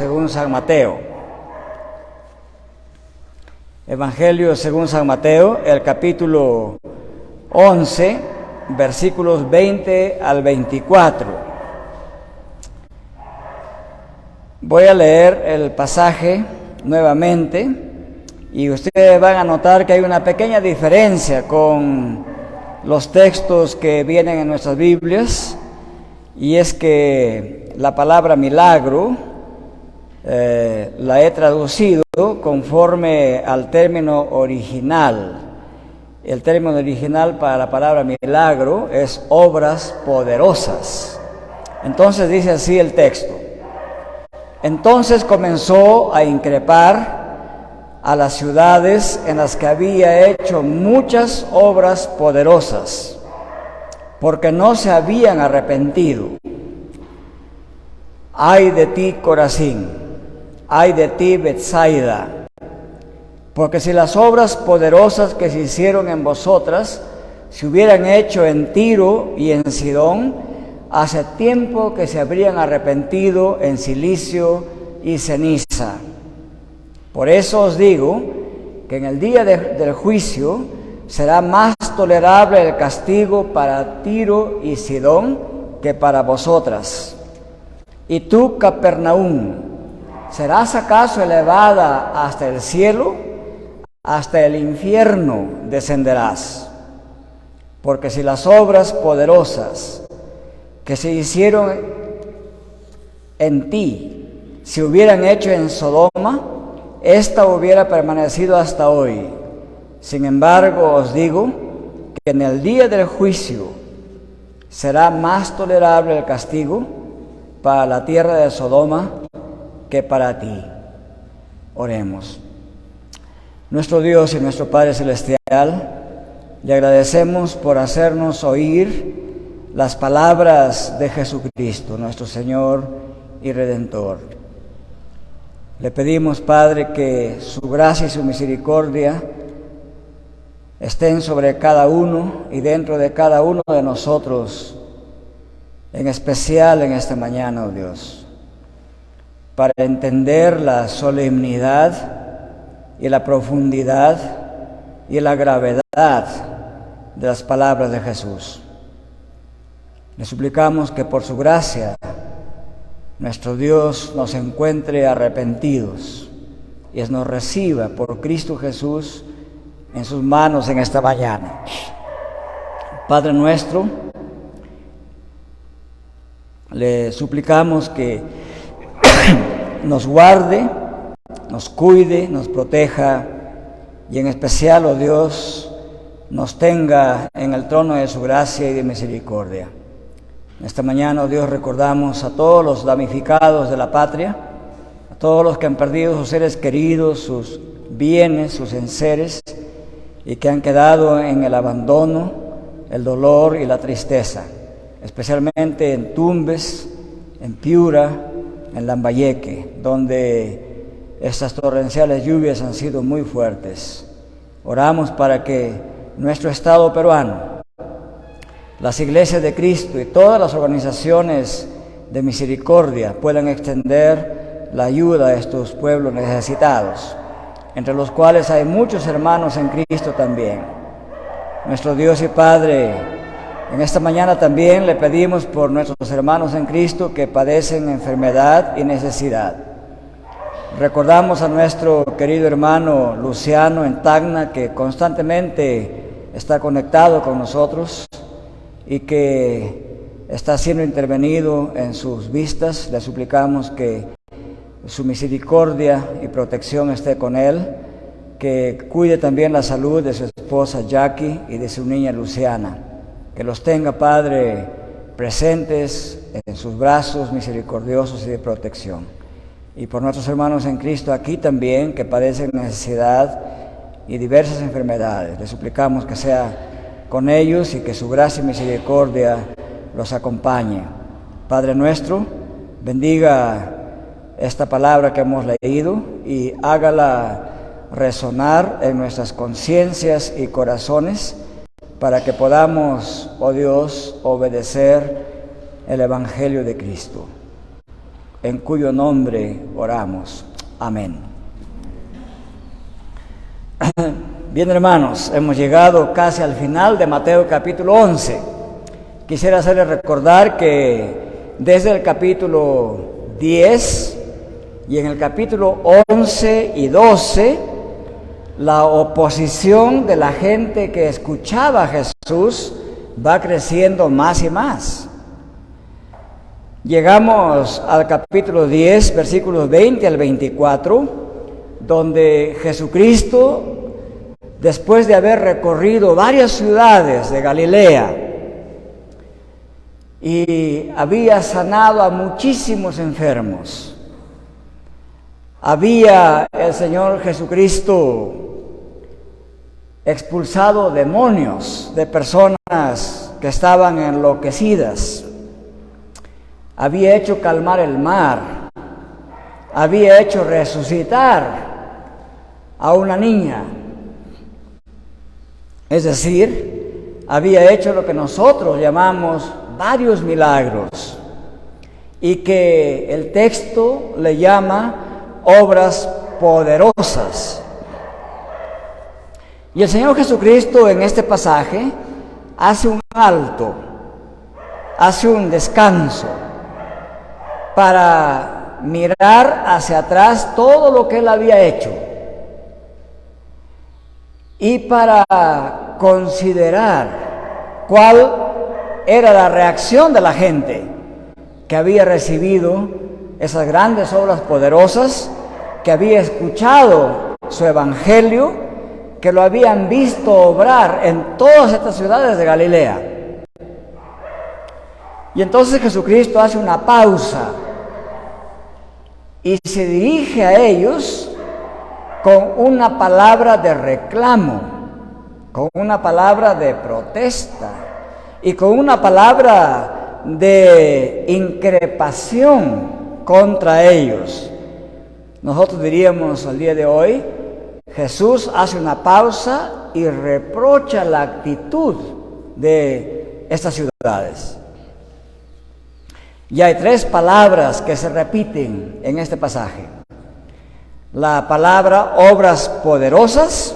según San Mateo. Evangelio según San Mateo, el capítulo 11, versículos 20 al 24. Voy a leer el pasaje nuevamente y ustedes van a notar que hay una pequeña diferencia con los textos que vienen en nuestras Biblias, y es que la palabra milagro la he traducido conforme al término original. El término original para la palabra milagro es obras poderosas. Entonces dice así el texto: entonces comenzó a increpar a las ciudades en las que había hecho muchas obras poderosas, porque no se habían arrepentido. Ay de ti, Corazín, ay de ti, Betsaida, porque si las obras poderosas que se hicieron en vosotras se hubieran hecho en Tiro y en Sidón, hace tiempo que se habrían arrepentido en cilicio y ceniza. Por eso os digo que en el día del juicio será más tolerable el castigo para Tiro y Sidón que para vosotras. Y tú, Capernaum, ¿serás acaso elevada hasta el cielo? Hasta el infierno descenderás. Porque si las obras poderosas que se hicieron en ti se hubieran hecho en Sodoma, ésta hubiera permanecido hasta hoy. Sin embargo, os digo que en el día del juicio será más tolerable el castigo para la tierra de Sodoma que para ti. Oremos. Nuestro Dios y nuestro Padre Celestial, le agradecemos por hacernos oír las palabras de Jesucristo, nuestro Señor y Redentor. Le pedimos, Padre, que su gracia y su misericordia estén sobre cada uno y dentro de cada uno de nosotros, en especial en esta mañana, oh Dios, para entender la solemnidad y la profundidad y la gravedad de las palabras de Jesús. Le suplicamos que por su gracia nuestro Dios nos encuentre arrepentidos y nos reciba por Cristo Jesús en sus manos en esta mañana. Padre nuestro, le suplicamos que nos guarde, nos cuide, nos proteja y en especial, oh Dios, nos tenga en el trono de su gracia y de misericordia. En esta mañana, oh Dios, recordamos a todos los damnificados de la patria, a todos los que han perdido sus seres queridos, sus bienes, sus enseres, y que han quedado en el abandono, el dolor y la tristeza, especialmente en Tumbes, en Piura, en Lambayeque, donde estas torrenciales lluvias han sido muy fuertes. Oramos para que nuestro Estado peruano, las iglesias de Cristo y todas las organizaciones de misericordia puedan extender la ayuda a estos pueblos necesitados, entre los cuales hay muchos hermanos en Cristo también. Nuestro Dios y Padre, en esta mañana también le pedimos por nuestros hermanos en Cristo que padecen enfermedad y necesidad. Recordamos a nuestro querido hermano Luciano en Tacna, que constantemente está conectado con nosotros y que está siendo intervenido en sus vistas. Le suplicamos que su misericordia y protección esté con él, que cuide también la salud de su esposa Jackie y de su niña Luciana, que los tenga, Padre, presentes en sus brazos misericordiosos y de protección. Y por nuestros hermanos en Cristo aquí también, que padecen necesidad y diversas enfermedades, le suplicamos que sea con ellos y que su gracia y misericordia los acompañe. Padre nuestro, bendiga esta palabra que hemos leído y hágala resonar en nuestras conciencias y corazones para que podamos, oh Dios, obedecer el Evangelio de Cristo. en cuyo nombre oramos. Amén. Bien, hermanos, hemos llegado casi al final de Mateo capítulo 11. Quisiera hacerles recordar que desde el capítulo 10 y en el capítulo 11 y 12, la oposición de la gente que escuchaba a Jesús va creciendo más y más. Llegamos al capítulo 10, versículos 20 al 24, donde Jesucristo, después de haber recorrido varias ciudades de Galilea y había sanado a muchísimos enfermos, había el Señor Jesucristo expulsado demonios de personas que estaban enloquecidas, había hecho calmar el mar, había hecho resucitar a una niña, es decir, había hecho lo que nosotros llamamos varios milagros y que el texto le llama obras poderosas. Y el Señor Jesucristo en este pasaje hace un alto, hace un descanso para mirar hacia atrás todo lo que Él había hecho y para considerar cuál era la reacción de la gente que había recibido esas grandes obras poderosas, que había escuchado su evangelio, que lo habían visto obrar en todas estas ciudades de Galilea. Y entonces Jesucristo hace una pausa y se dirige a ellos con una palabra de reclamo, con una palabra de protesta y con una palabra de increpación contra ellos. Nosotros diríamos al día de hoy, Jesús hace una pausa y reprocha la actitud de estas ciudades. Y hay tres palabras que se repiten en este pasaje. La palabra obras poderosas,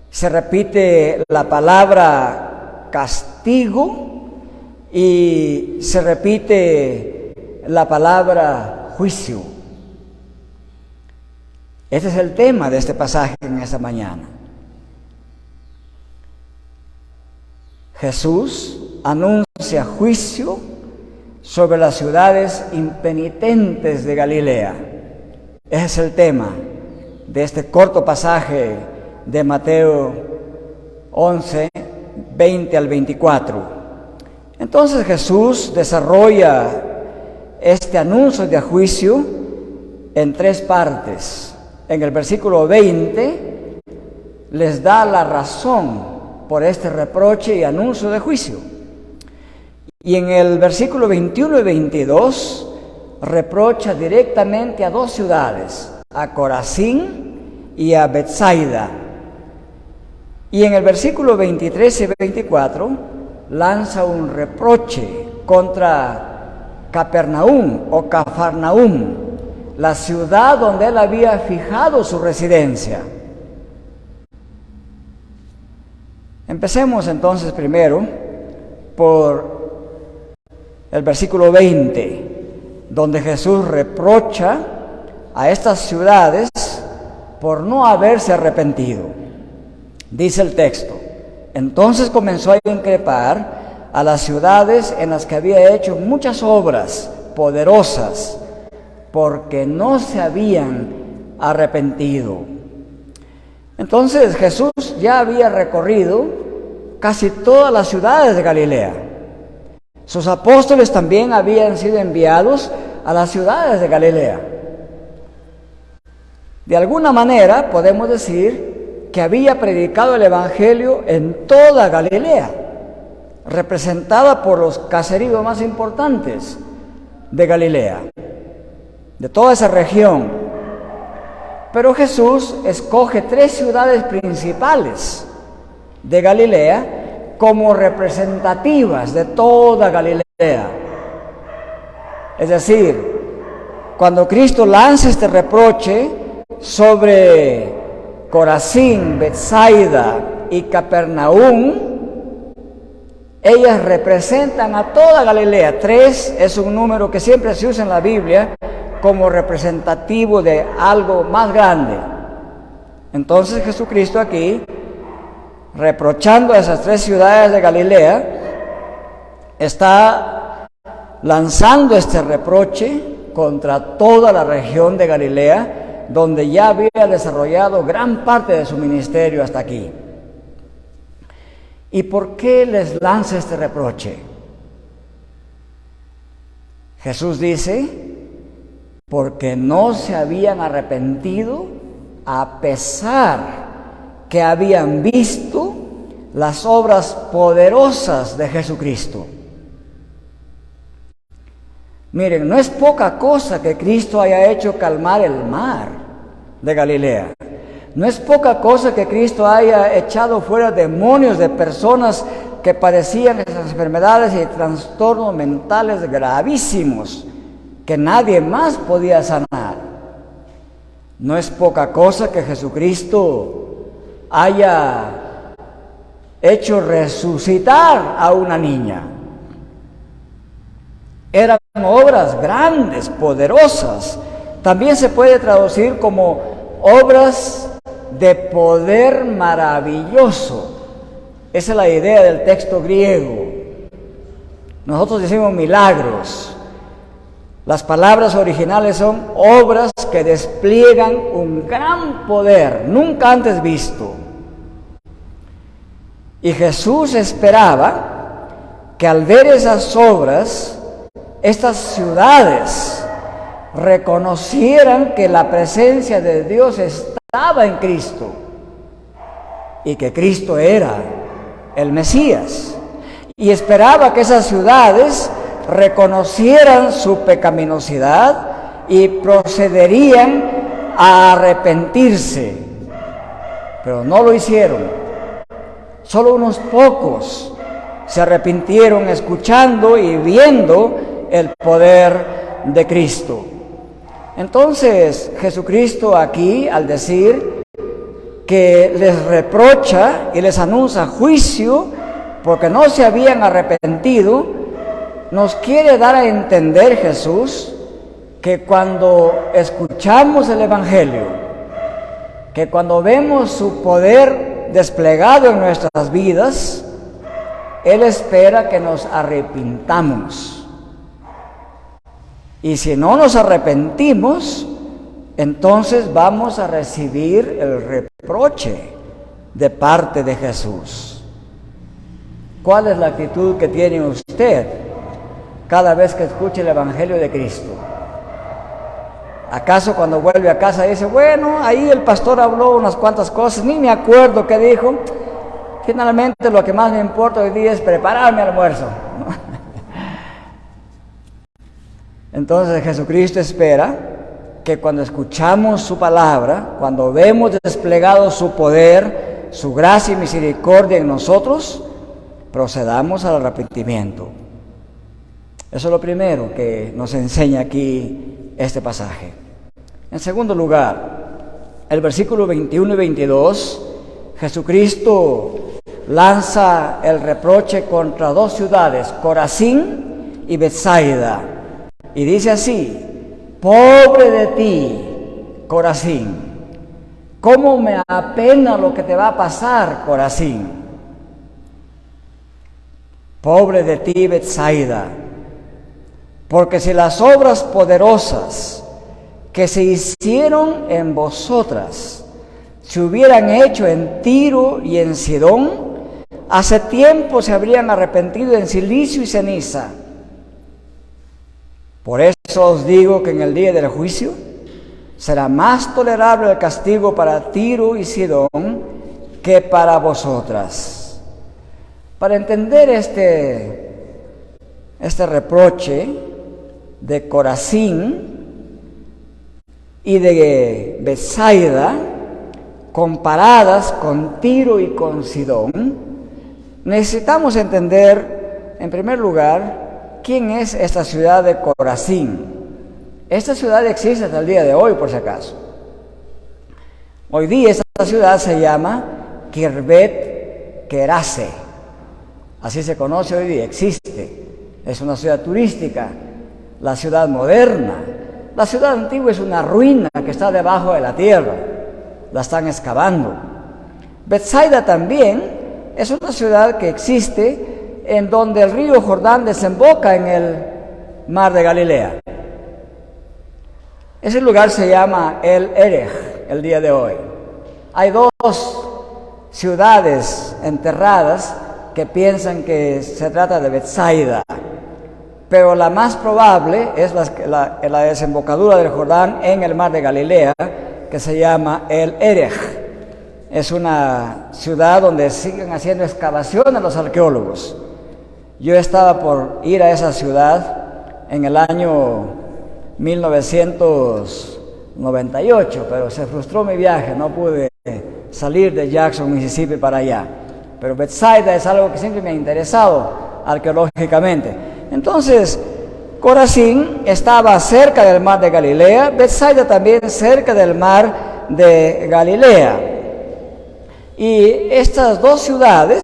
se repite la palabra castigo y se repite la palabra juicio. Este es el tema de este pasaje en esta mañana. Jesús anuncia juicio sobre las ciudades impenitentes de Galilea. Ese es el tema de este corto pasaje de Mateo 11, 20 al 24. Entonces Jesús desarrolla este anuncio de juicio en tres partes. En el versículo 20 les da la razón por este reproche y anuncio de juicio. Y en el versículo 21 y 22 reprocha directamente a dos ciudades, a Corazín y a Betsaida. Y en el versículo 23 y 24 lanza un reproche contra Capernaum o Cafarnaum, la ciudad donde él había fijado su residencia. Empecemos entonces primero por el versículo 20, donde Jesús reprocha a estas ciudades por no haberse arrepentido. Dice el texto: entonces comenzó a increpar a las ciudades en las que había hecho muchas obras poderosas, porque no se habían arrepentido. Entonces Jesús ya había recorrido casi todas las ciudades de Galilea. Sus apóstoles también habían sido enviados a las ciudades de Galilea. De alguna manera podemos decir que había predicado el evangelio en toda Galilea, representada por los caseríos más importantes de Galilea, de toda esa región. Pero Jesús escoge tres ciudades principales de Galilea como representativas de toda Galilea. Es decir, cuando Cristo lanza este reproche sobre Corazín, Betsaida y Capernaum, ellas representan a toda Galilea. 3 es un número que siempre se usa en la Biblia como representativo de algo más grande. Entonces Jesucristo aquí, reprochando a esas 3 ciudades de Galilea, está lanzando este reproche contra toda la región de Galilea, donde ya había desarrollado gran parte de su ministerio hasta aquí. ¿Y por qué les lanza este reproche? Jesús dice, porque no se habían arrepentido a pesar que habían visto las obras poderosas de Jesucristo. Miren, no es poca cosa que Cristo haya hecho calmar el mar de Galilea. No es poca cosa que Cristo haya echado fuera demonios de personas que padecían esas enfermedades y trastornos mentales gravísimos que nadie más podía sanar. No es poca cosa que Jesucristo haya hecho resucitar a una niña. Eran obras grandes, poderosas. También se puede traducir como obras de poder maravilloso. Esa es la idea del texto griego. Nosotros decimos milagros. Las palabras originales son obras que despliegan un gran poder, nunca antes visto. Y Jesús esperaba que al ver esas obras, estas ciudades reconocieran que la presencia de Dios estaba en Cristo y que Cristo era el Mesías. Y esperaba que esas ciudades reconocieran su pecaminosidad y procederían a arrepentirse. Pero no lo hicieron. Solo unos pocos se arrepintieron escuchando y viendo el poder de Cristo. Entonces, Jesucristo aquí, al decir que les reprocha y les anuncia juicio porque no se habían arrepentido, nos quiere dar a entender Jesús que cuando escuchamos el Evangelio, que cuando vemos su poder desplegado en nuestras vidas, Él espera que nos arrepintamos. Y si no nos arrepentimos, entonces vamos a recibir el reproche de parte de Jesús. ¿Cuál es la actitud que tiene usted cada vez que escuche el Evangelio de Cristo? ¿Acaso cuando vuelve a casa dice, bueno, ahí el pastor habló unas cuantas cosas, ni me acuerdo qué dijo, finalmente lo que más me importa hoy día es preparar mi almuerzo? Entonces Jesucristo espera que cuando escuchamos su palabra, cuando vemos desplegado su poder, su gracia y misericordia en nosotros, procedamos al arrepentimiento. Eso es lo primero que nos enseña aquí este pasaje. En segundo lugar, el versículo 21 y 22, Jesucristo lanza el reproche contra 2 ciudades, Corazín y Betsaida. Y dice así, pobre de ti, Corazín, ¿cómo me apena lo que te va a pasar, Corazín? Pobre de ti, Betsaida, porque si las obras poderosas que se hicieron en vosotras se hubieran hecho en Tiro y en Sidón, hace tiempo se habrían arrepentido en silicio y ceniza. Por eso os digo que en el día del juicio será más tolerable el castigo para Tiro y Sidón que para vosotras. Para entender este reproche de Corazín y de Betsaida, comparadas con Tiro y con Sidón, necesitamos entender, en primer lugar, ¿quién es esta ciudad de Corazín? Esta ciudad existe hasta el día de hoy, por si acaso. Hoy día esta ciudad se llama Khirbet Qeraze. Así se conoce hoy día, existe. Es una ciudad turística, la ciudad moderna. La ciudad antigua es una ruina que está debajo de la tierra. La están excavando. Betsaida también es una ciudad que existe en donde el río Jordán desemboca en el mar de Galilea. Ese lugar se llama El Erej el día de hoy. Hay dos ciudades enterradas que piensan que se trata de Betsaida, pero la más probable es la desembocadura del Jordán en el mar de Galilea, que se llama El Erej. Es una ciudad donde siguen haciendo excavaciones los arqueólogos. Yo estaba por ir a esa ciudad en el año 1998, pero se frustró mi viaje, no pude salir de Jackson, Mississippi para allá. Pero Betsaida es algo que siempre me ha interesado arqueológicamente. Entonces, Corazín estaba cerca del mar de Galilea, Betsaida también cerca del mar de Galilea. Y estas dos ciudades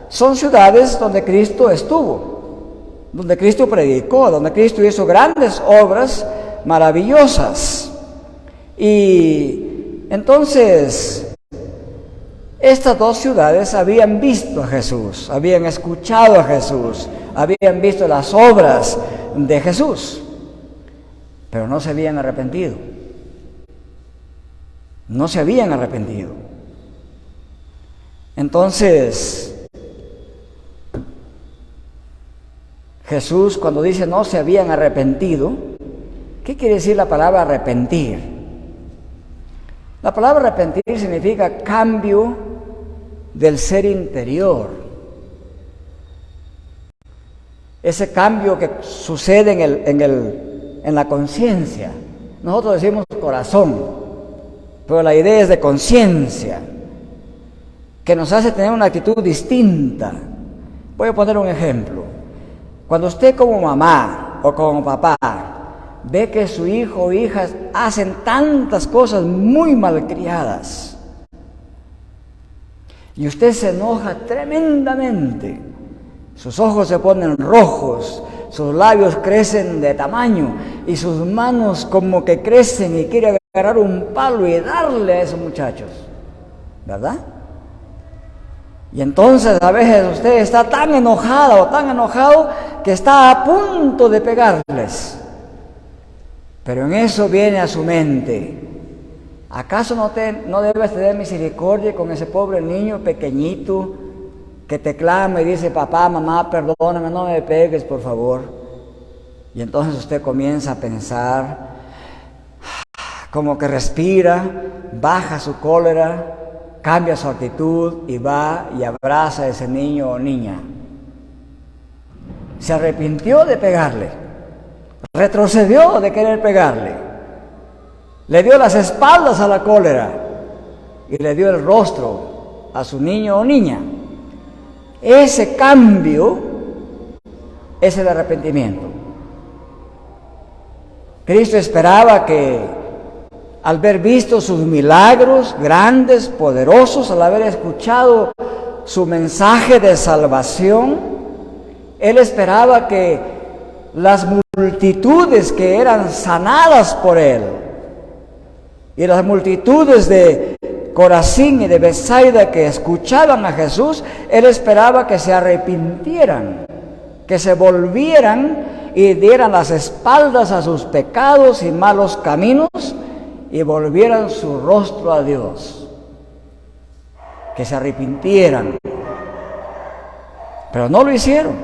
son ciudades donde Cristo estuvo, donde Cristo predicó, donde Cristo hizo grandes obras maravillosas. Y entonces, estas dos ciudades habían visto a Jesús, habían escuchado a Jesús, habían visto las obras de Jesús, pero no se habían arrepentido. No se habían arrepentido. Entonces, Jesús, cuando dice no se habían arrepentido, ¿qué quiere decir la palabra arrepentir? La palabra arrepentir significa cambio del ser interior. Ese cambio que sucede en la conciencia. Nosotros decimos corazón, pero la idea es de conciencia, que nos hace tener una actitud distinta. Voy a poner un ejemplo. Cuando usted como mamá o como papá ve que su hijo o hija hacen tantas cosas muy malcriadas y usted se enoja tremendamente, sus ojos se ponen rojos, sus labios crecen de tamaño y sus manos como que crecen y quiere agarrar un palo y darle a esos muchachos, ¿verdad? Y entonces a veces usted está tan enojada o tan enojado que está a punto de pegarles. Pero en eso viene a su mente, ¿acaso no debes tener misericordia con ese pobre niño pequeñito que te clama y dice, papá, mamá, perdóname, no me pegues, por favor? Y entonces usted comienza a pensar, como que respira, baja su cólera, cambia su actitud y va y abraza a ese niño o niña. Se arrepintió de pegarle, retrocedió de querer pegarle, le dio las espaldas a la cólera y le dio el rostro a su niño o niña. Ese cambio es el arrepentimiento. Cristo esperaba que al haber visto sus milagros grandes, poderosos, al haber escuchado su mensaje de salvación, Él esperaba que las multitudes que eran sanadas por Él y las multitudes de Corazín y de Betsaida que escuchaban a Jesús, Él esperaba que se arrepintieran, que se volvieran y dieran las espaldas a sus pecados y malos caminos y volvieran su rostro a Dios, que se arrepintieran, pero no lo hicieron.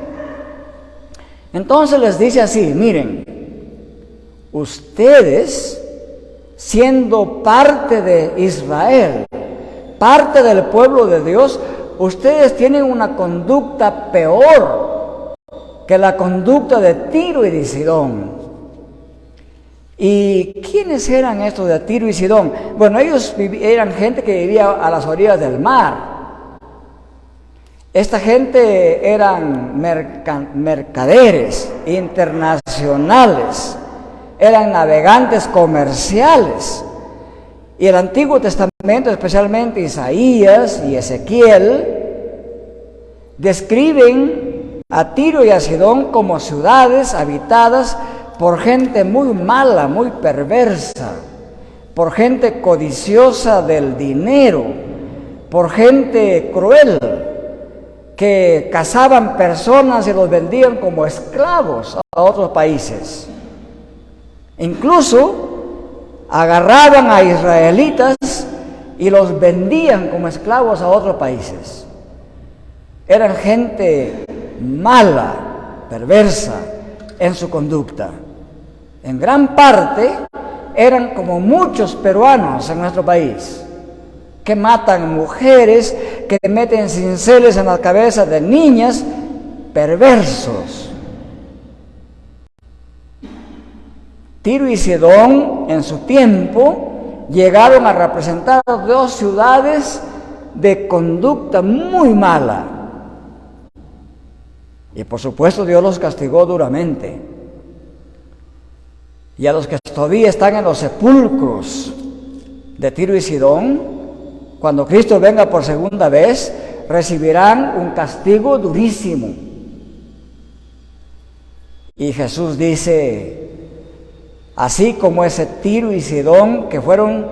Entonces les dice así, miren, ustedes siendo parte de Israel, parte del pueblo de Dios, ustedes tienen una conducta peor que la conducta de Tiro y de Sidón. ¿Y quiénes eran estos de Tiro y Sidón? Bueno, ellos eran gente que vivía a las orillas del mar. Esta gente eran mercaderes internacionales. eran navegantes comerciales. Y el Antiguo Testamento, especialmente Isaías y Ezequiel, describen a Tiro y a Sidón como ciudades habitadas por gente muy mala, muy perversa, por gente codiciosa del dinero, por gente cruel, que cazaban personas y los vendían como esclavos a otros países. Incluso agarraban a israelitas y los vendían como esclavos a otros países. Eran gente mala, perversa en su conducta. En gran parte eran como muchos peruanos en nuestro país, que matan mujeres, que meten cinceles en las cabezas de niñas, perversos. Tiro y Sidón en su tiempo llegaron a representar dos ciudades de conducta muy mala. Y por supuesto Dios los castigó duramente. Y a los que todavía están en los sepulcros de Tiro y Sidón, cuando Cristo venga por segunda vez, recibirán un castigo durísimo. Y Jesús dice, así como ese Tiro y Sidón, que fueron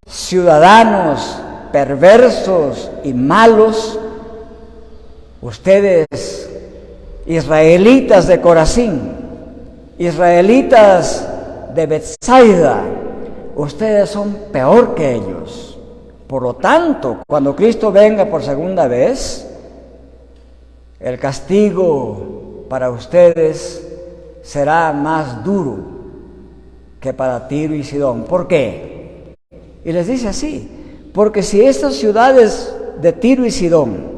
ciudadanos perversos y malos, ustedes, israelitas de Corazín, israelitas de Betsaida, ustedes son peor que ellos. Por lo tanto, cuando Cristo venga por segunda vez, el castigo para ustedes será más duro que para Tiro y Sidón. ¿Por qué? Y les dice así, porque si estas ciudades de Tiro y Sidón,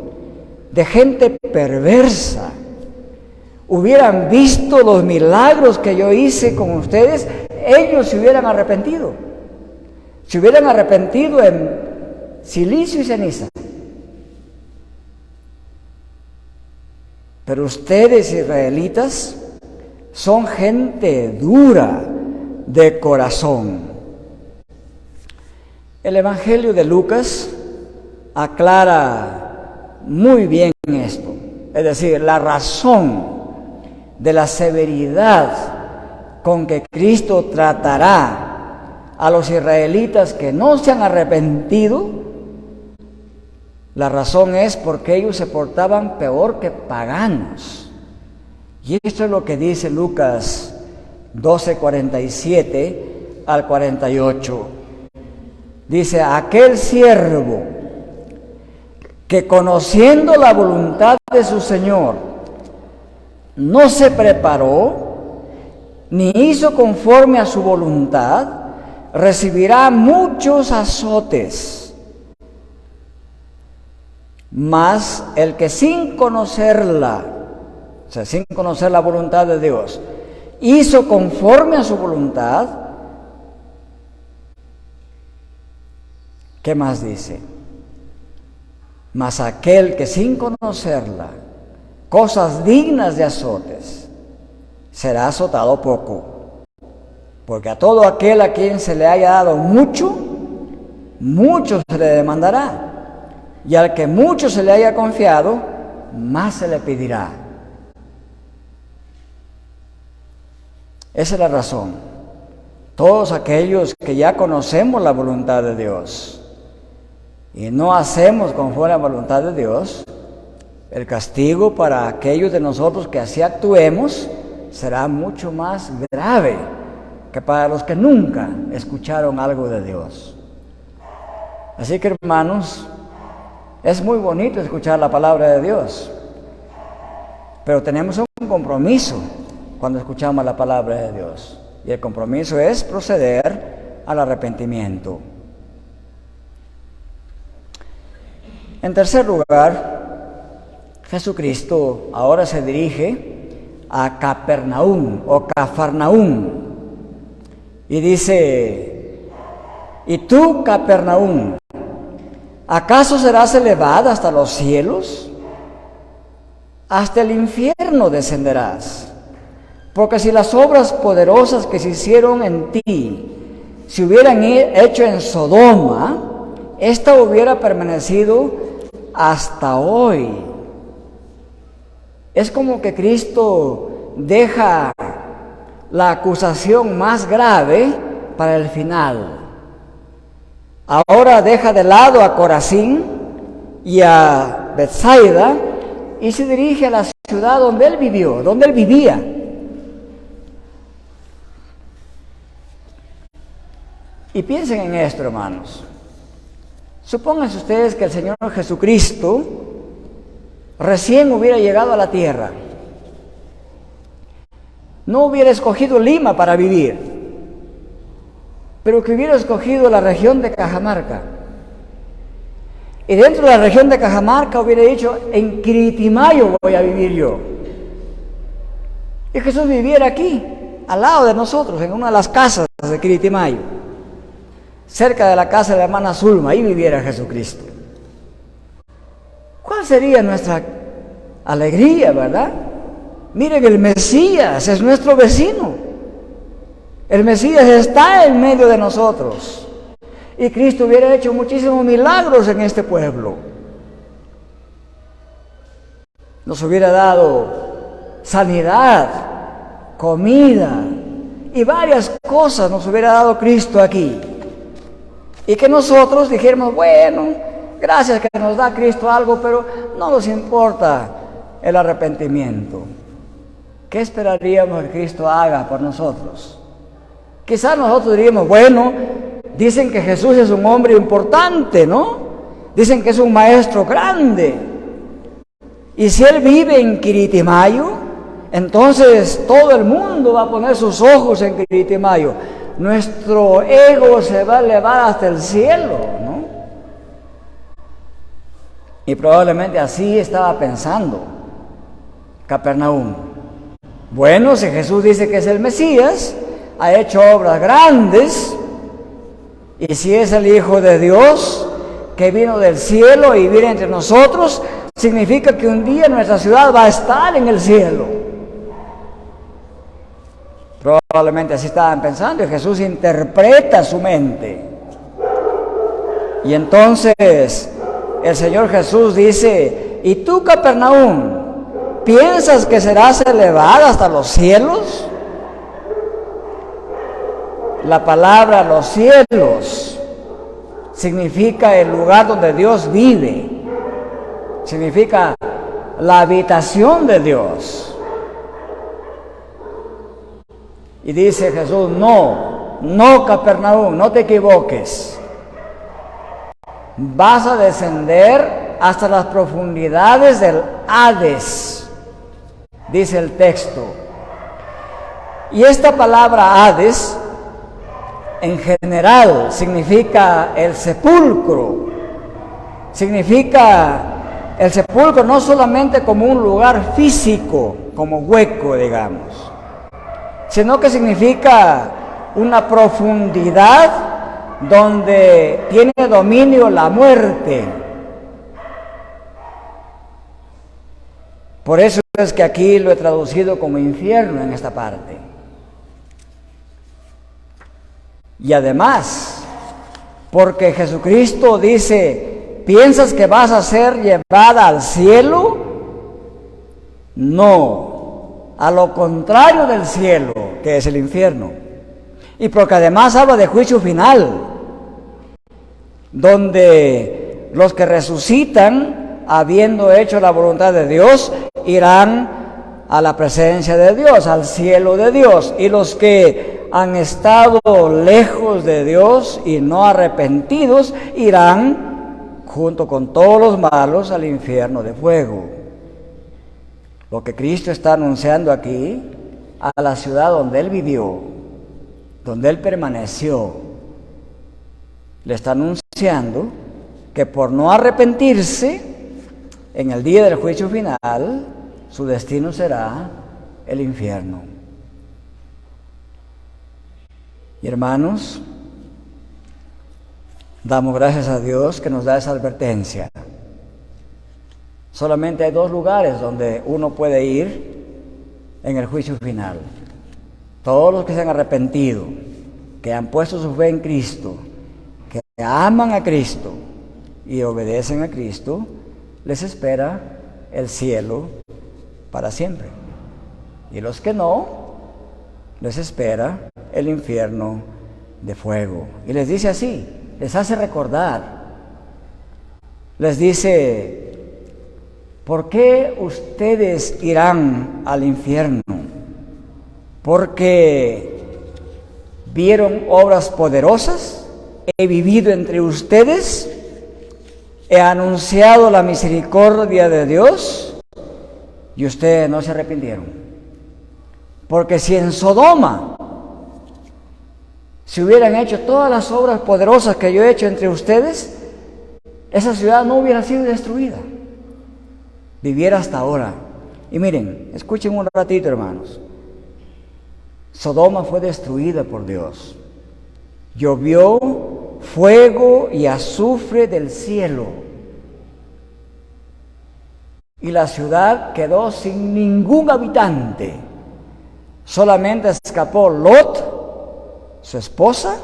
de gente perversa, hubieran visto los milagros que yo hice con ustedes, ellos se hubieran arrepentido. Se hubieran arrepentido en silicio y ceniza. Pero ustedes, israelitas, son gente dura de corazón. El Evangelio de Lucas aclara muy bien esto, es decir, la razón de la severidad con que Cristo tratará a los israelitas que no se han arrepentido. La razón es porque ellos se portaban peor que paganos. Y esto es lo que dice Lucas 12:47 al 48. Dice, aquel siervo que conociendo la voluntad de su Señor no se preparó ni hizo conforme a su voluntad, recibirá muchos azotes. Mas el que sin conocerla, o sea, sin conocer la voluntad de Dios, hizo conforme a su voluntad, ¿qué más dice? Mas aquel que sin conocerla, cosas dignas de azotes, será azotado poco. Porque a todo aquel a quien se le haya dado mucho, mucho se le demandará. Y al que mucho se le haya confiado, más se le pedirá. Esa es la razón. Todos aquellos que ya conocemos la voluntad de Dios y no hacemos conforme a la voluntad de Dios, el castigo para aquellos de nosotros que así actuemos será mucho más grave que para los que nunca escucharon algo de Dios. Así que, hermanos, es muy bonito escuchar la palabra de Dios, pero tenemos un compromiso cuando escuchamos la palabra de Dios, y el compromiso es proceder al arrepentimiento. En tercer lugar, Jesucristo ahora se dirige a Capernaum o Cafarnaum y dice, ¿y tú, Capernaum, acaso serás elevada hasta los cielos? Hasta el infierno descenderás. Porque si las obras poderosas que se hicieron en ti se hubieran hecho en Sodoma, esta hubiera permanecido hasta hoy. Es como que Cristo deja la acusación más grave para el final. Ahora deja de lado a Corazín y a Betsaida y se dirige a la ciudad donde él vivió, donde él vivía. Y piensen en esto, hermanos. Supónganse ustedes que el Señor Jesucristo recién hubiera llegado a la tierra. No hubiera escogido Lima para vivir, pero que hubiera escogido la región de Cajamarca. Y dentro de la región de Cajamarca hubiera dicho, en Quiritimayo voy a vivir yo. Y Jesús viviera aquí, al lado de nosotros, en una de las casas de Quiritimayo, cerca de la casa de la hermana Zulma, ahí viviera Jesucristo. ¿Cuál sería nuestra alegría, verdad? Miren, el Mesías es nuestro vecino. El Mesías está en medio de nosotros. Y Cristo hubiera hecho muchísimos milagros en este pueblo. Nos hubiera dado sanidad, comida y varias cosas nos hubiera dado Cristo aquí. Y que nosotros dijéramos, bueno, gracias que nos da Cristo algo, pero no nos importa el arrepentimiento. ¿Qué esperaríamos que Cristo haga por nosotros? Quizás nosotros diríamos, bueno, dicen que Jesús es un hombre importante, ¿no? Dicen que es un maestro grande. Y si Él vive en Quiritimayo, entonces todo el mundo va a poner sus ojos en Quiritimayo. Nuestro ego se va a elevar hasta el cielo, ¿no? Y probablemente así estaba pensando Capernaum. Bueno, si Jesús dice que es el Mesías, ha hecho obras grandes, y si es el Hijo de Dios, que vino del cielo y viene entre nosotros, significa que un día nuestra ciudad va a estar en el cielo. Probablemente así estaban pensando, y Jesús interpreta su mente. Y entonces el Señor Jesús dice, ¿y tú, Capernaum, piensas que serás elevada hasta los cielos? La palabra los cielos significa el lugar donde Dios vive, significa la habitación de Dios. Y dice Jesús, no Capernaum, no te equivoques. Vas a descender hasta las profundidades del Hades, dice el texto. Y esta palabra Hades, en general, significa el sepulcro. Significa el sepulcro no solamente como un lugar físico, como hueco, digamos, sino que significa una profundidad donde tiene dominio la muerte. Por eso es que aquí lo he traducido como infierno en esta parte. Y además, porque Jesucristo dice, ¿piensas que vas a ser llevada al cielo? No, a lo contrario del cielo, que es el infierno. Y porque además habla de juicio final, donde los que resucitan, habiendo hecho la voluntad de Dios, irán a la presencia de Dios, al cielo de Dios. Y los que han estado lejos de Dios y no arrepentidos, irán junto con todos los malos al infierno de fuego. Lo que Cristo está anunciando aquí, a la ciudad donde Él vivió, donde Él permaneció, le está anunciando que por no arrepentirse, en el día del juicio final, su destino será el infierno. Y hermanos, damos gracias a Dios que nos da esa advertencia. Solamente hay dos lugares donde uno puede ir en el juicio final. todos los que se han arrepentido, que han puesto su fe en Cristo, que aman a Cristo y obedecen a Cristo, les espera el cielo para siempre. Y los que no, les espera el infierno de fuego. Y les dice así, les hace recordar, les dice: ¿por qué ustedes irán al infierno? Porque vieron obras poderosas, he vivido entre ustedes, he anunciado la misericordia de Dios y ustedes no se arrepintieron. Porque si en Sodoma se hubieran hecho todas las obras poderosas que yo he hecho entre ustedes, esa ciudad no hubiera sido destruida, viviera hasta ahora. Y miren, escuchen un ratito, hermanos. Sodoma fue destruida por Dios. Llovió fuego y azufre del cielo, y la ciudad quedó sin ningún habitante. Solamente escapó Lot, su esposa,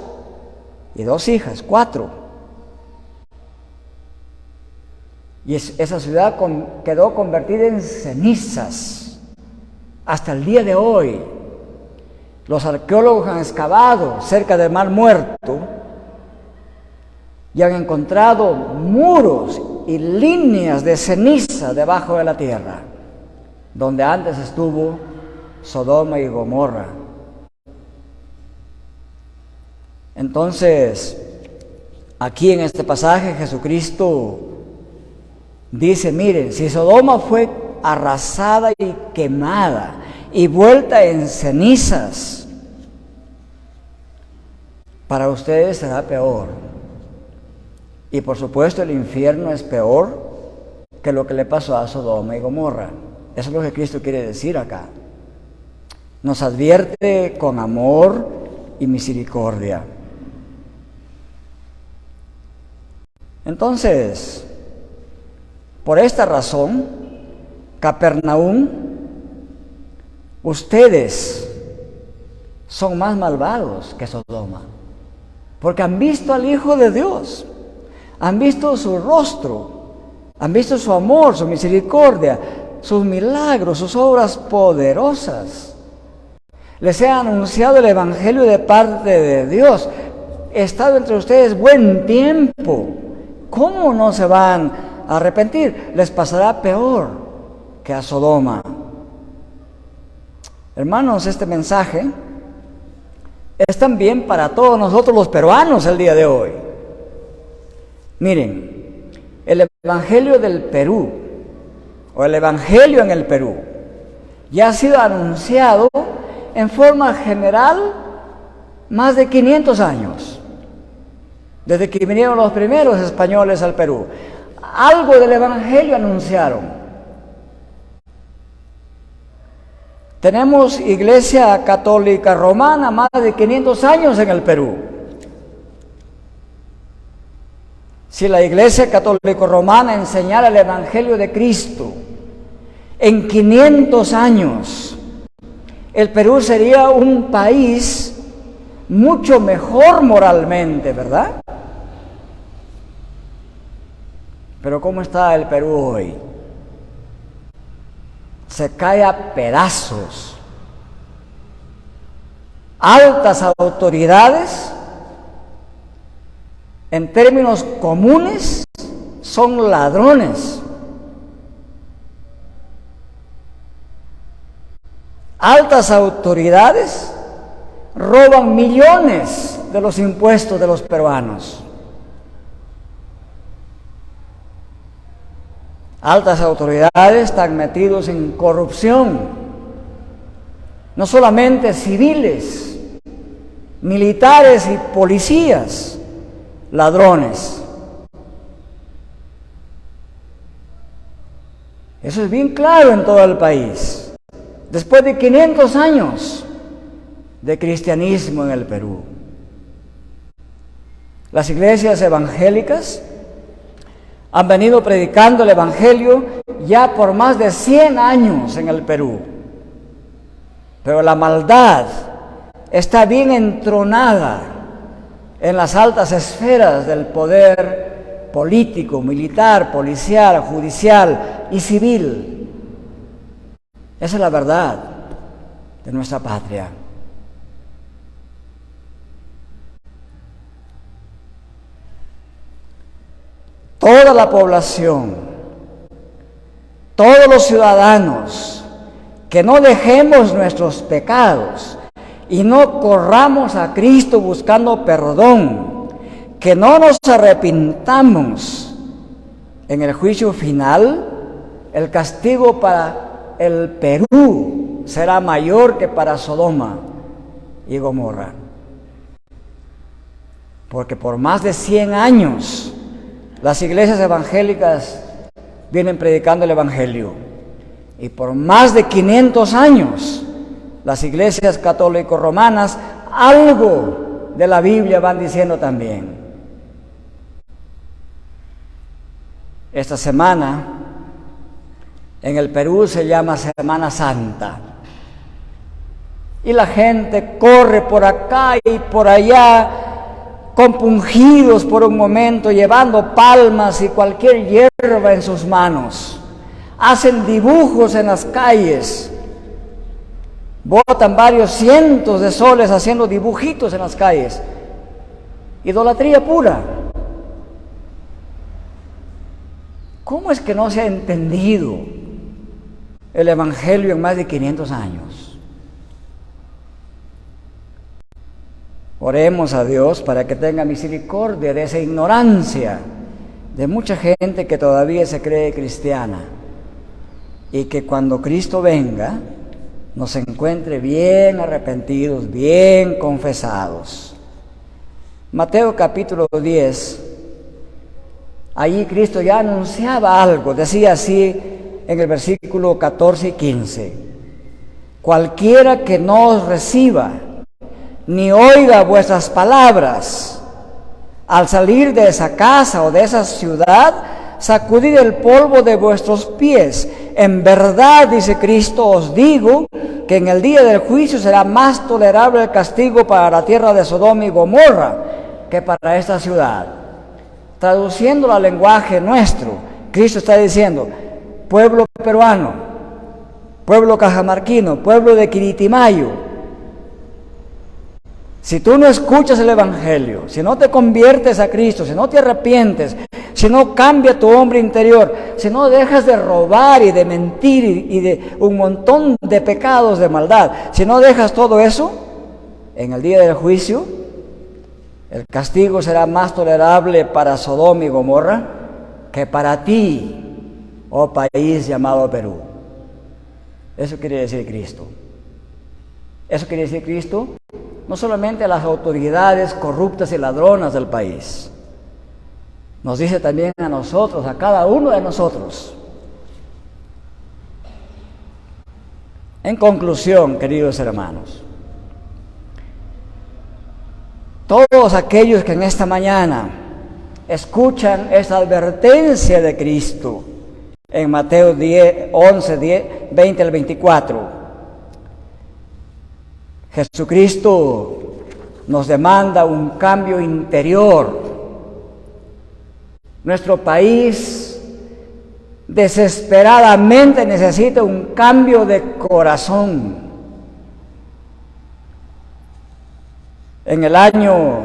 y 2 hijas, 4. Y esa ciudad quedó convertida en cenizas. Hasta el día de hoy, los arqueólogos han excavado cerca del Mar Muerto y han encontrado muros y líneas de ceniza debajo de la tierra, donde antes estuvo Sodoma y Gomorra. Entonces, aquí en este pasaje Jesucristo dice: miren, si Sodoma fue arrasada y quemada y vuelta en cenizas, para ustedes será peor. Y por supuesto el infierno es peor que lo que le pasó a Sodoma y Gomorra. Eso es lo que Cristo quiere decir acá. Nos advierte con amor y misericordia. Entonces, por esta razón, Capernaum, ustedes son más malvados que Sodoma, porque han visto al Hijo de Dios, han visto su rostro, han visto su amor, su misericordia, sus milagros, sus obras poderosas. Les he anunciado el Evangelio de parte de Dios. He estado entre ustedes buen tiempo. ¿Cómo no se van a arrepentir? Les pasará peor que a Sodoma. Hermanos, este mensaje es también para todos nosotros los peruanos el día de hoy. Miren, el Evangelio del Perú, o el Evangelio en el Perú, ya ha sido anunciado en forma general más de 500 años, desde que vinieron los primeros españoles al Perú. Algo del Evangelio anunciaron. Tenemos Iglesia Católica Romana más de 500 años en el Perú. Si la Iglesia Católica Romana enseñara el Evangelio de Cristo en 500 años, el Perú sería un país mucho mejor moralmente, ¿verdad? Pero ¿cómo está el Perú hoy? Se cae a pedazos. Altas autoridades, en términos comunes, son ladrones. Altas autoridades roban millones de los impuestos de los peruanos. Altas autoridades están metidos en corrupción, no solamente civiles, militares y policías, ladrones. Eso es bien claro en todo el país. Después de 500 años de cristianismo en el Perú, las iglesias evangélicas han venido predicando el Evangelio ya por más de 100 años en el Perú. Pero la maldad está bien entronada en las altas esferas del poder político, militar, policial, judicial y civil. Esa es la verdad de nuestra patria. Toda la población, todos los ciudadanos, que no dejemos nuestros pecados y no corramos a Cristo buscando perdón, que no nos arrepintamos. En el juicio final, el castigo para el Perú será mayor que para Sodoma y Gomorra. Porque por más de 100 años, las iglesias evangélicas vienen predicando el Evangelio. Y por más de 500 años, las iglesias católico-romanas algo de la Biblia van diciendo también. Esta semana en el Perú se llama Semana Santa. Y la gente corre por acá y por allá, compungidos por un momento, llevando palmas y cualquier hierba en sus manos. Hacen dibujos en las calles. Botan varios cientos de soles haciendo dibujitos en las calles. Idolatría pura. ¿Cómo es que no se ha entendido el Evangelio en más de 500 años? Oremos a Dios para que tenga misericordia de esa ignorancia de mucha gente que todavía se cree cristiana y que cuando Cristo venga nos encuentre bien arrepentidos, bien confesados. Mateo capítulo 10, allí Cristo ya anunciaba algo, decía así en el versículo 14 y 15: cualquiera que no os reciba ni oiga vuestras palabras, al salir de esa casa o de esa ciudad, sacudid el polvo de vuestros pies. En verdad, dice Cristo, os digo que en el día del juicio será más tolerable el castigo para la tierra de Sodoma y Gomorra que para esta ciudad. Traduciéndolo al lenguaje nuestro, Cristo está diciendo: pueblo peruano, pueblo cajamarquino, pueblo de Quiritimayo, si tú no escuchas el Evangelio, si no te conviertes a Cristo, si no te arrepientes, si no cambia tu hombre interior, si no dejas de robar y de mentir y de un montón de pecados de maldad, si no dejas todo eso, en el día del juicio, el castigo será más tolerable para Sodoma y Gomorra que para ti, oh país llamado Perú. Eso quiere decir Cristo. Eso quiere decir Cristo no solamente a las autoridades corruptas y ladronas del país, nos dice también a nosotros, a cada uno de nosotros. En conclusión, queridos hermanos, todos aquellos que en esta mañana escuchan esta advertencia de Cristo en Mateo 11, 20 al 24, Jesucristo nos demanda un cambio interior. Nuestro país desesperadamente necesita un cambio de corazón. En el año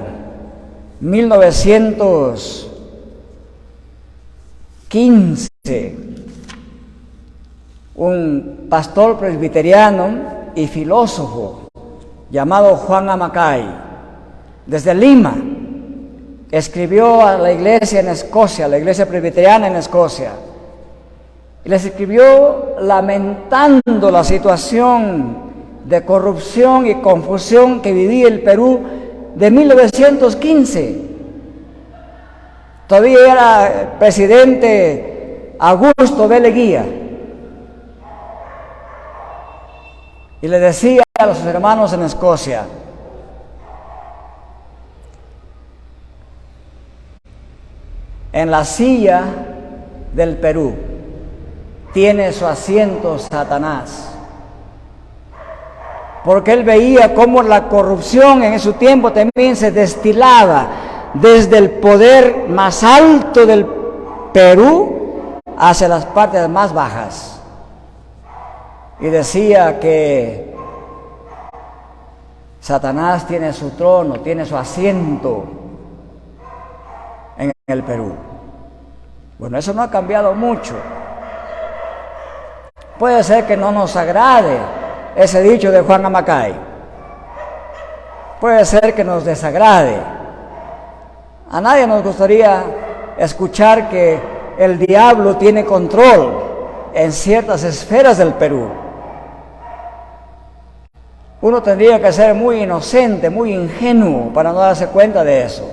1915, un pastor presbiteriano y filósofo llamado Juan Amacay, desde Lima, escribió a la iglesia en Escocia, la iglesia presbiteriana en Escocia, y les escribió lamentando la situación de corrupción y confusión que vivía el Perú de 1915. Todavía era presidente Augusto B. Leguía, y le decía a los hermanos en Escocia: en la silla del Perú tiene su asiento Satanás. porque él veía cómo la corrupción en su tiempo también se destilaba desde el poder más alto del Perú hacia las partes más bajas. Y decía que Satanás tiene su trono, tiene su asiento en el Perú. Bueno, eso no ha cambiado mucho. Puede ser que no nos agrade ese dicho de Juan Amacay. Puede ser que nos desagrade. A nadie nos gustaría escuchar que el diablo tiene control en ciertas esferas del Perú. Uno tendría que ser muy inocente, muy ingenuo para no darse cuenta de eso.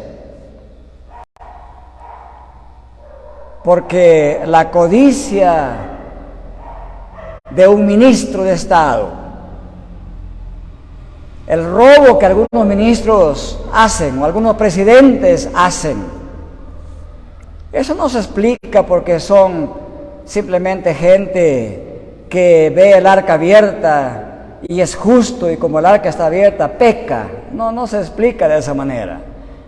Porque la codicia de un ministro de Estado, el robo que algunos ministros hacen o algunos presidentes hacen, eso no se explica porque son simplemente gente que ve el arca abierta y es justo, y como el arca está abierta, peca. No se explica de esa manera.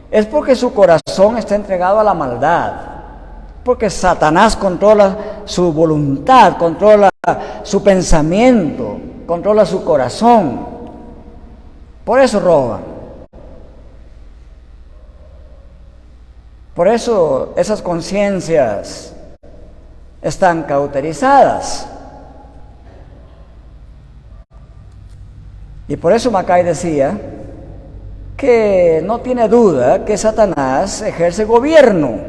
Es porque su corazón está entregado a la maldad, porque Satanás controla su voluntad, controla su pensamiento, controla su corazón. Por eso roban. Por eso esas conciencias están cauterizadas. Y por eso Macay decía que no tiene duda que Satanás ejerce gobierno.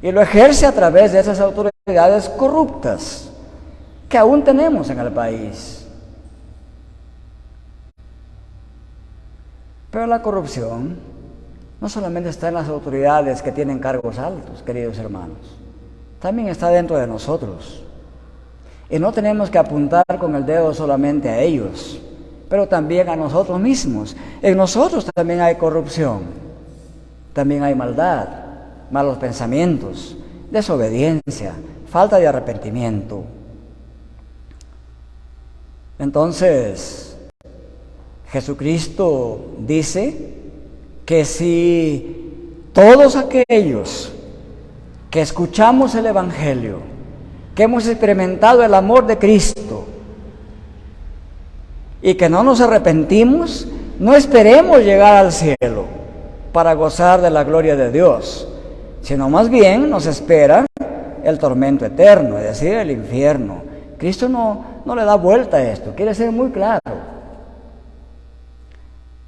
Y lo ejerce a través de esas autoridades corruptas que aún tenemos en el país. Pero la corrupción no solamente está en las autoridades que tienen cargos altos, queridos hermanos, también está dentro de nosotros. Y no tenemos que apuntar con el dedo solamente a ellos, pero también a nosotros mismos. En nosotros también hay corrupción, también hay maldad, malos pensamientos, desobediencia, falta de arrepentimiento. Entonces, Jesucristo dice que si todos aquellos que escuchamos el Evangelio, que hemos experimentado el amor de Cristo y que no nos arrepentimos, no esperemos llegar al cielo para gozar de la gloria de Dios, sino más bien nos espera el tormento eterno, es decir, el infierno. Cristo no le da vuelta a esto, quiere ser muy claro.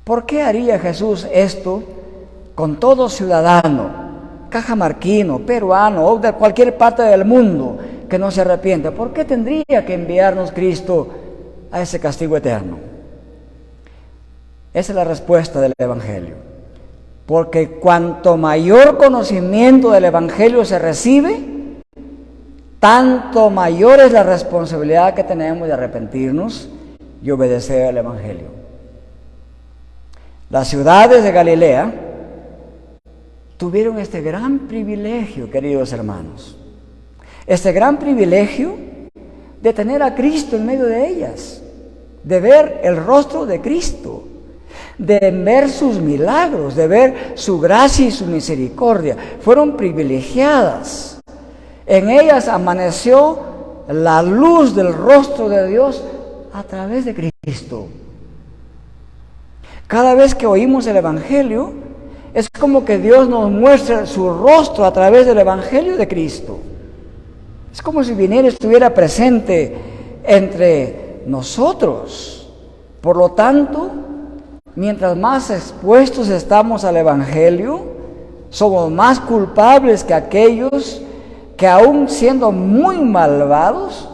¿Por qué haría Jesús esto con todo ciudadano, cajamarquino, peruano o de cualquier parte del mundo que no se arrepienta? ¿Por qué tendría que enviarnos Cristo a ese castigo eterno? Esa es la respuesta del Evangelio. Porque cuanto mayor conocimiento del Evangelio se recibe, tanto mayor es la responsabilidad que tenemos de arrepentirnos y obedecer al Evangelio. Las ciudades de Galilea tuvieron este gran privilegio, queridos hermanos, este gran privilegio de tener a Cristo en medio de ellas, de ver el rostro de Cristo, de ver sus milagros, de ver su gracia y su misericordia. Fueron privilegiadas. En ellas amaneció la luz del rostro de Dios a través de Cristo. Cada vez que oímos el Evangelio, es como que Dios nos muestra su rostro a través del Evangelio de Cristo. Es como si viniera y estuviera presente entre nosotros. Por lo tanto, mientras más expuestos estamos al Evangelio, somos más culpables que aquellos que, aún siendo muy malvados,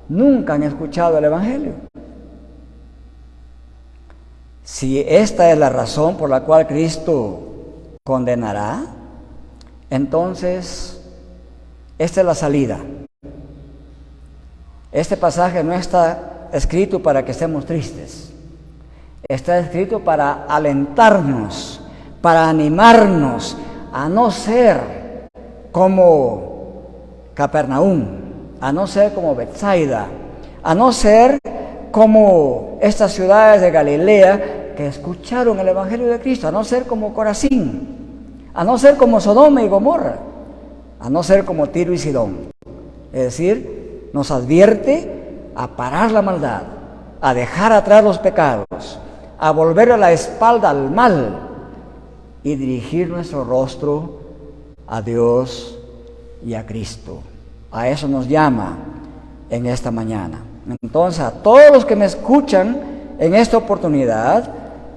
nunca han escuchado el Evangelio. Si esta es la razón por la cual Cristo condenará, entonces esta es la salida. Este pasaje no está escrito para que estemos tristes. Está escrito para alentarnos, para animarnos a no ser como Capernaum, a no ser como Betsaida, a no ser como estas ciudades de Galilea que escucharon el Evangelio de Cristo, a no ser como Corazín, a no ser como Sodoma y Gomorra, a no ser como Tiro y Sidón. Es decir, nos advierte a parar la maldad, a dejar atrás los pecados, a volver a la espalda al mal y dirigir nuestro rostro a Dios y a Cristo. A eso nos llama en esta mañana. Entonces, a todos los que me escuchan en esta oportunidad,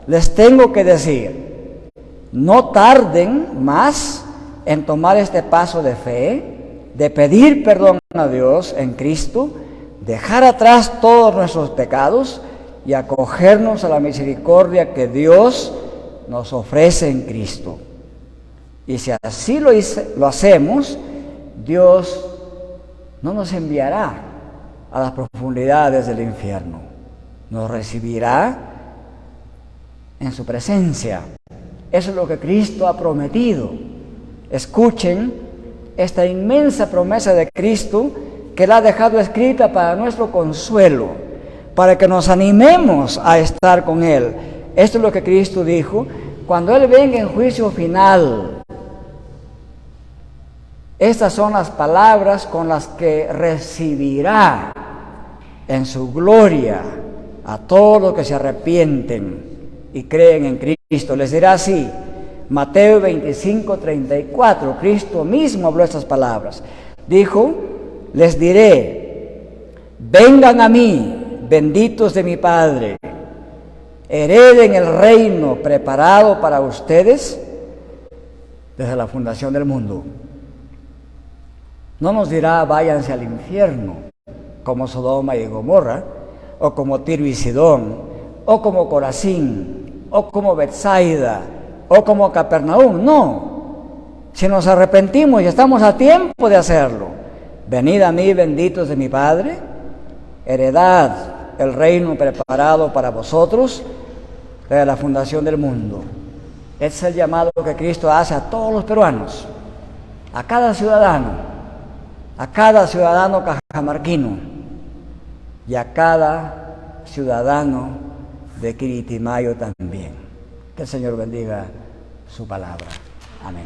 les tengo que decir, no tarden más en tomar este paso de fe, de pedir perdón a Dios en Cristo, dejar atrás todos nuestros pecados y acogernos a la misericordia que Dios nos ofrece en Cristo. Y si así lo hacemos, Dios no nos enviará a las profundidades del infierno, nos recibirá en su presencia. Eso es lo que Cristo ha prometido. Escuchen esta inmensa promesa de Cristo que Él ha dejado escrita para nuestro consuelo, para que nos animemos a estar con Él. Esto es lo que Cristo dijo: cuando Él venga en juicio final, estas son las palabras con las que recibirá en su gloria a todos los que se arrepienten y creen en Cristo. Les dirá así, Mateo 25:34, Cristo mismo habló estas palabras. Dijo: les diré, vengan a mí, benditos de mi Padre, hereden el reino preparado para ustedes desde la fundación del mundo. No nos dirá, váyanse al infierno, como Sodoma y Gomorra, o como Tiro y Sidón, o como Corazín, o como Betsaida, o como Capernaum. No, si nos arrepentimos y estamos a tiempo de hacerlo, venid a mí, benditos de mi Padre, heredad el reino preparado para vosotros desde la fundación del mundo. Este es el llamado que Cristo hace a todos los peruanos, a cada ciudadano cajamarquino y a cada ciudadano de Quiritimayo también. Que el Señor bendiga su palabra. Amén.